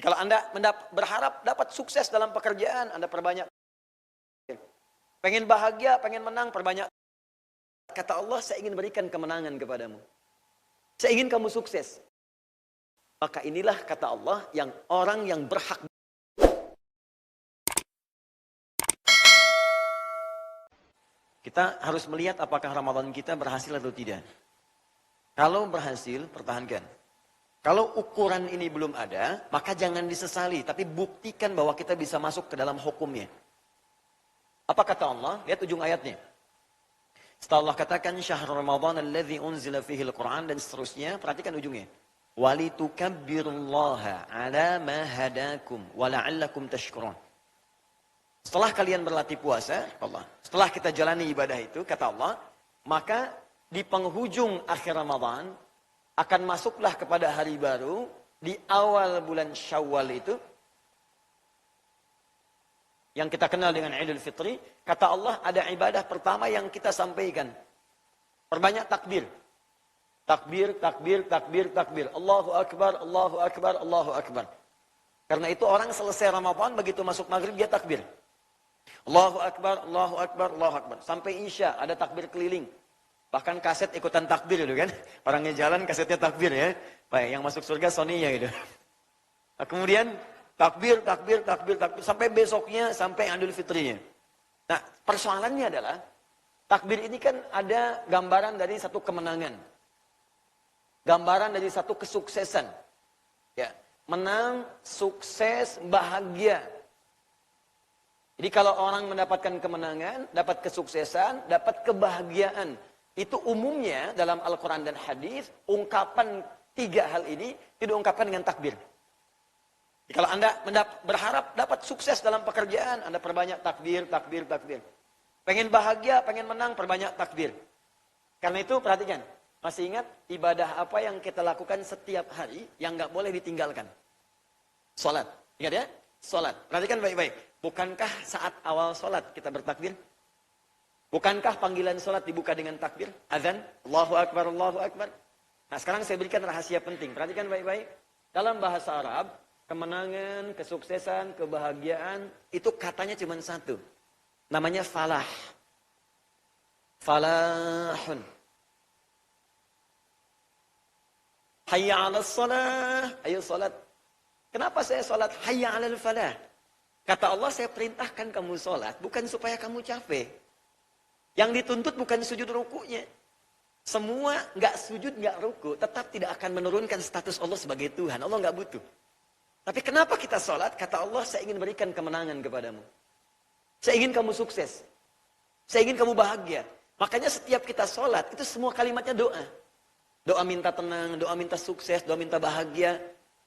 Kalau Anda berharap dapat sukses dalam pekerjaan, Anda perbanyak. Pengen bahagia, pengen menang, perbanyak. Kata Allah, saya ingin berikan kemenangan kepadamu. Saya ingin kamu sukses. Maka inilah kata Allah yang orang yang berhak. Kita harus melihat apakah Ramadan kita berhasil atau tidak. Kalau berhasil, pertahankan. Kalau ukuran ini belum ada, maka jangan disesali. Tapi buktikan bahwa kita bisa masuk ke dalam hukumnya. Apa kata Allah? Lihat ujung ayatnya. Setelah Allah katakan, Syahrul Ramadan alladzi unzila fihi al-Quran, dan seterusnya, perhatikan ujungnya. Walitukabbirullaha ala ma hadakum wa la'allakum tashkurun. Setelah kalian berlatih puasa, Allah, setelah kita jalani ibadah itu, kata Allah, maka di penghujung akhir Ramadan, akan masuklah kepada hari baru, di awal bulan Syawal itu, yang kita kenal dengan Idul Fitri, kata Allah, ada ibadah pertama yang kita sampaikan. Perbanyak takbir. Takbir, takbir, takbir, takbir. Allahu Akbar, Allahu Akbar, Allahu Akbar. Karena itu orang selesai Ramadan, begitu masuk maghrib, dia takbir. Allahu Akbar, Allahu Akbar, Allahu Akbar. Sampai Isya ada takbir keliling. Bahkan kaset ikutan takbir itu kan. Orangnya jalan, kasetnya takbir ya. Baik, yang masuk surga Sony-nya gitu. Nah, kemudian takbir, takbir, takbir, takbir. Sampai besoknya, sampai Idul Fitrinya. Nah, persoalannya adalah, takbir ini kan ada gambaran dari satu kemenangan. Gambaran dari satu kesuksesan. Ya, menang, sukses, bahagia. Jadi kalau orang mendapatkan kemenangan, dapat kesuksesan, dapat kebahagiaan. Itu umumnya dalam Al-Quran dan Hadis, ungkapan tiga hal ini diungkapkan dengan takbir. Jadi kalau Anda berharap dapat sukses dalam pekerjaan, Anda perbanyak takbir, takbir, takbir. Pengen bahagia, pengen menang, perbanyak takbir. Karena itu perhatikan, masih ingat ibadah apa yang kita lakukan setiap hari yang nggak boleh ditinggalkan? Salat. Ingat ya? Salat. Perhatikan baik-baik. Bukankah saat awal salat kita bertakbir? Bukankah panggilan salat dibuka dengan takbir? Azan, Allahu Akbar, Allahu Akbar. Nah, sekarang saya berikan rahasia penting. Perhatikan baik-baik. Dalam bahasa Arab, kemenangan, kesuksesan, kebahagiaan, itu katanya cuma satu. Namanya falah. Falahun. Hayya 'alas shalah. Ayo salat. Kenapa saya salat? Hayya 'alal falah. Kata Allah, saya perintahkan kamu salat bukan supaya kamu capek. Yang dituntut bukan sujud rukunya. Semua nggak sujud, nggak ruku, tetap tidak akan menurunkan status Allah sebagai Tuhan. Allah nggak butuh. Tapi kenapa kita salat? Kata Allah, saya ingin berikan kemenangan kepadamu. Saya ingin kamu sukses. Saya ingin kamu bahagia. Makanya setiap kita salat, itu semua kalimatnya doa. Doa minta tenang, doa minta sukses, doa minta bahagia.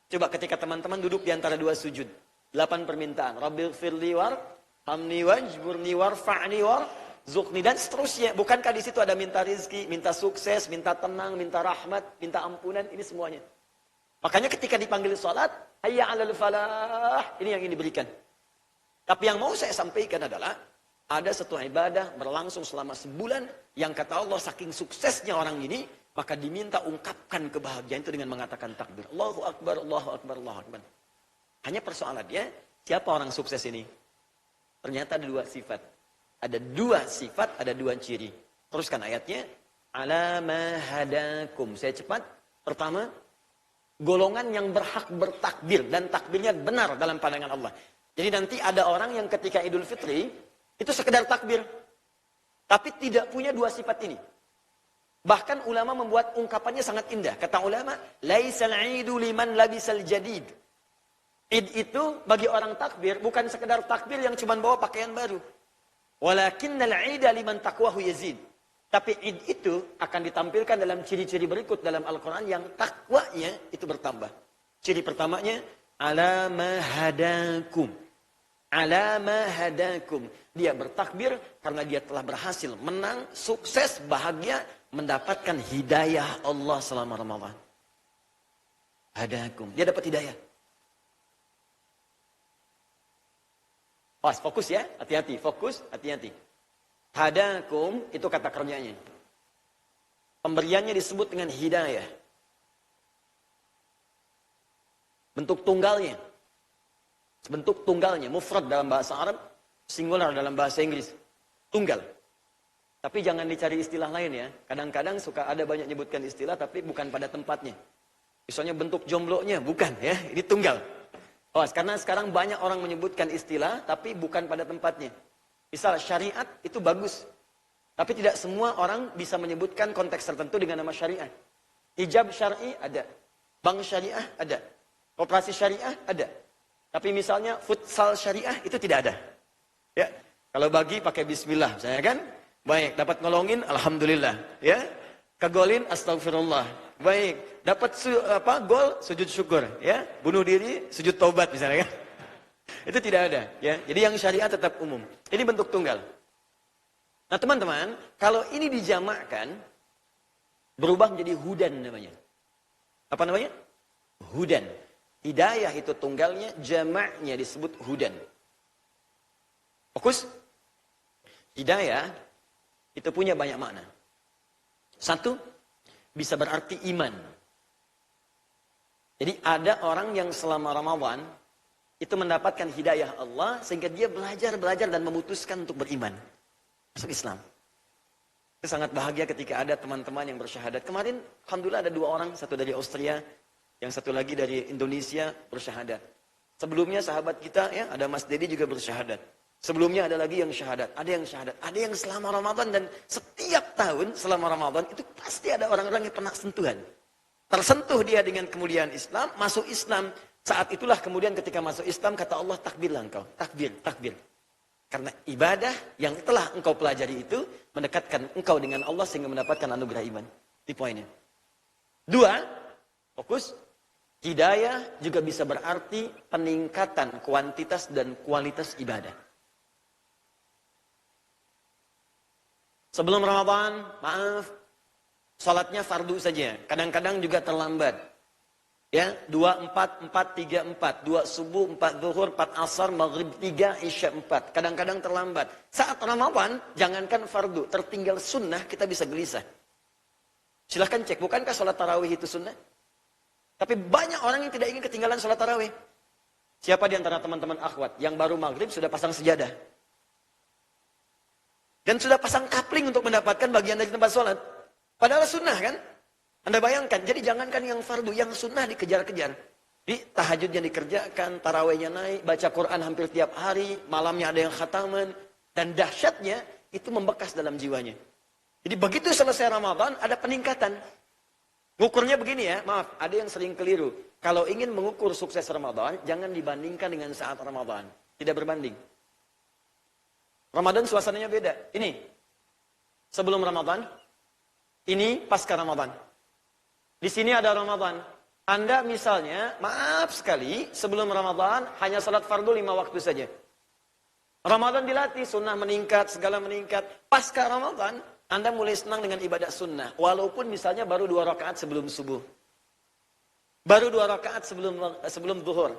Coba ketika teman-teman duduk di antara dua sujud. 8 permintaan. Rabbil firli war, hamni wajburni war, fa'ni war, zukni, dan seterusnya. Bukankah di situ ada minta rizki, minta sukses, minta tenang, minta rahmat, minta ampunan, ini semuanya. Makanya ketika dipanggil sholat, hayya 'alal falah, ini yang ingin diberikan. Tapi yang mau saya sampaikan adalah, ada satu ibadah berlangsung selama sebulan, yang kata Allah saking suksesnya orang ini, maka diminta ungkapkan kebahagiaan itu dengan mengatakan takbir. Allahu Akbar, Allahu Akbar, Allahu Akbar. Hanya persoalannya, siapa orang sukses ini? Ternyata ada dua sifat. Ada dua sifat, ada dua ciri. Teruskan ayatnya. Ala ma hadakum. Saya cepat. Pertama, golongan yang berhak bertakbir. Dan takbirnya benar dalam pandangan Allah. Jadi nanti ada orang yang ketika Idul Fitri, itu sekedar takbir. Tapi tidak punya dua sifat ini. Bahkan ulama membuat ungkapannya sangat indah. Kata ulama, laisal idu liman labisal jadid. Id itu bagi orang takbir bukan sekedar takbir yang cuma bawa pakaian baru. Walakinnal ida liman taqwahu yazid. Tapi id itu akan ditampilkan dalam ciri-ciri berikut dalam Al-Quran yang takwanya itu bertambah. Ciri pertamanya, ala ma hadakum. Ala ma hadakum. Dia bertakbir karena dia telah berhasil menang, sukses, bahagia, mendapatkan hidayah Allah selama Ramadan. Hadakum. Dia dapat hidayah. Fokus ya, hati-hati, fokus, hati-hati. Hadakum itu kata kerjanya. Pemberiannya disebut dengan hidayah. Bentuk tunggalnya. Bentuk tunggalnya, mufrad dalam bahasa Arab, singular dalam bahasa Inggris. Tunggal. Tapi jangan dicari istilah lain ya. Kadang-kadang suka ada banyak nyebutkan istilah tapi bukan pada tempatnya. Misalnya bentuk jomblonya, bukan ya. Ini tunggal. Oh, karena sekarang banyak orang menyebutkan istilah tapi bukan pada tempatnya. Misal syariat itu bagus. Tapi tidak semua orang bisa menyebutkan konteks tertentu dengan nama syariah. Hijab syar'i ada. Bank syariah ada. Koperasi syariah ada. Tapi misalnya futsal syariah itu tidak ada. Ya, kalau bagi pakai bismillah, saya kan baik, dapat nolongin alhamdulillah, ya. Kegolin astagfirullah. Baik, dapat gol sujud syukur, ya. Bunuh diri sujud taubat misalnya kan. Itu tidak ada, ya. Jadi yang syariat tetap umum. Ini bentuk tunggal. Nah, teman-teman, kalau ini dijamakkan berubah menjadi hudan namanya. Apa namanya? Hudan. Hidayah itu tunggalnya, jamaknya disebut hudan. Fokus. Hidayah itu punya banyak makna. Satu, bisa berarti iman. Jadi ada orang yang selama Ramadan itu mendapatkan hidayah Allah sehingga dia belajar dan memutuskan untuk beriman. Masuk Islam. Itu sangat bahagia ketika ada teman-teman yang bersyahadat. Kemarin alhamdulillah ada 2 orang, satu dari Austria, yang satu lagi dari Indonesia bersyahadat. Sebelumnya sahabat kita ya, ada Mas Dedi juga bersyahadat. Sebelumnya ada lagi yang syahadat, ada yang syahadat, ada yang selama Ramadan, dan setiap tahun selama Ramadan itu pasti ada orang-orang yang pernah sentuhan. Tersentuh dia dengan kemuliaan Islam, masuk Islam. Saat itulah kemudian ketika masuk Islam kata Allah, takbirlah engkau, takbir, takbir. Karena ibadah yang telah engkau pelajari itu mendekatkan engkau dengan Allah sehingga mendapatkan anugerah iman. Di poinnya. 2, fokus. Hidayah juga bisa berarti peningkatan kuantitas dan kualitas ibadah. Sebelum Ramadan, maaf, salatnya fardu saja. Kadang-kadang juga terlambat. Ya, 2, 4, 4, 3, 4. 2 subuh, 4 zuhur, 4 asar, maghrib 3, isya 4. Kadang-kadang terlambat. Saat Ramadan, jangankan fardu, tertinggal sunnah, kita bisa gelisah. Silahkan cek, bukankah sholat tarawih itu sunnah? Tapi banyak orang yang tidak ingin ketinggalan sholat tarawih. Siapa di antara teman-teman akhwat yang baru maghrib sudah pasang sejadah? Dan sudah pasang kapling untuk mendapatkan bagian dari tempat sholat. Padahal sunnah kan? Anda bayangkan, jadi jangankan yang fardu, yang sunnah dikejar-kejar. Di tahajudnya dikerjakan, tarawihnya naik, baca Quran hampir tiap hari, malamnya ada yang khataman. Dan dahsyatnya, itu membekas dalam jiwanya. Jadi begitu selesai Ramadan, ada peningkatan. Ngukurnya begini ya, maaf, ada yang sering keliru. Kalau ingin mengukur sukses Ramadan, jangan dibandingkan dengan saat Ramadan. Tidak berbanding. Ramadan suasananya beda. Ini, sebelum Ramadan, ini pasca Ramadan. Di sini ada Ramadan. Anda misalnya, maaf sekali, sebelum Ramadan, hanya salat fardu 5 waktu saja. Ramadan dilatih, sunnah meningkat, segala meningkat. Pasca Ramadan, Anda mulai senang dengan ibadah sunnah. Walaupun misalnya baru 2 rakaat sebelum subuh. Baru 2 rakaat sebelum zuhur.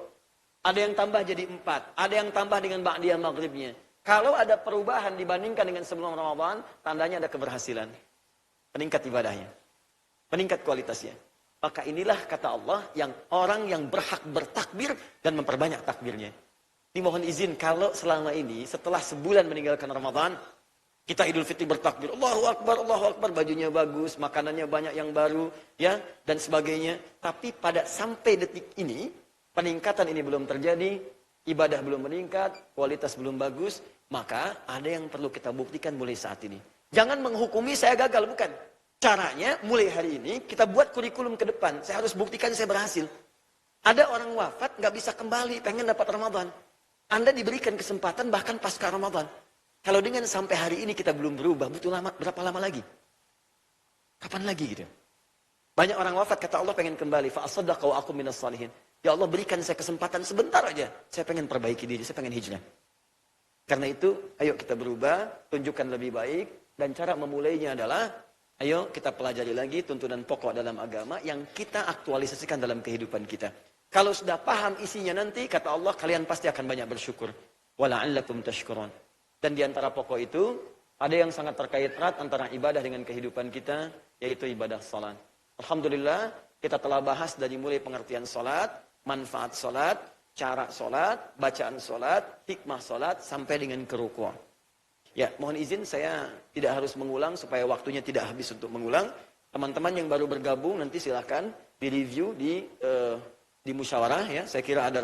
Ada yang tambah jadi 4. Ada yang tambah dengan ba'diyah maghribnya. Kalau ada perubahan dibandingkan dengan sebelum Ramadan, tandanya ada keberhasilan. Meningkat ibadahnya. Meningkat kualitasnya. Maka inilah kata Allah yang orang yang berhak bertakbir dan memperbanyak takbirnya. Dimohon izin kalau selama ini setelah sebulan meninggalkan Ramadan, kita Idul Fitri bertakbir, Allahu Akbar, bajunya bagus, makanannya banyak yang baru, ya, dan sebagainya. Tapi pada sampai detik ini, peningkatan ini belum terjadi, ibadah belum meningkat, kualitas belum bagus, maka ada yang perlu kita buktikan mulai saat ini. Jangan menghukumi saya gagal, bukan. Caranya, mulai hari ini, kita buat kurikulum ke depan. Saya harus buktikan saya berhasil. Ada orang wafat, nggak bisa kembali, pengen dapat Ramadan. Anda diberikan kesempatan bahkan pasca Ramadan. Kalau dengan sampai hari ini kita belum berubah, butuh berapa lama lagi? Kapan lagi gitu? Banyak orang wafat, kata Allah pengen kembali. Fa'asaddaqa wa aku minas salihin. Ya Allah berikan saya kesempatan sebentar aja. Saya pengen perbaiki diri, saya pengen hijrah. Karena itu, ayo kita berubah, tunjukkan lebih baik. Dan cara memulainya adalah, ayo kita pelajari lagi tuntunan pokok dalam agama yang kita aktualisasikan dalam kehidupan kita. Kalau sudah paham isinya nanti, kata Allah, kalian pasti akan banyak bersyukur. Wala'allakum tashkurun. Dan di antara pokok itu, ada yang sangat terkait erat antara ibadah dengan kehidupan kita, yaitu ibadah salat. Alhamdulillah, kita telah bahas dari mulai pengertian salat, manfaat salat, cara sholat, bacaan sholat, hikmah sholat, sampai dengan ke rukuk. Ya, mohon izin saya tidak harus mengulang supaya waktunya tidak habis untuk mengulang. Teman-teman yang baru bergabung nanti silakan di review di musyawarah ya. Saya kira ada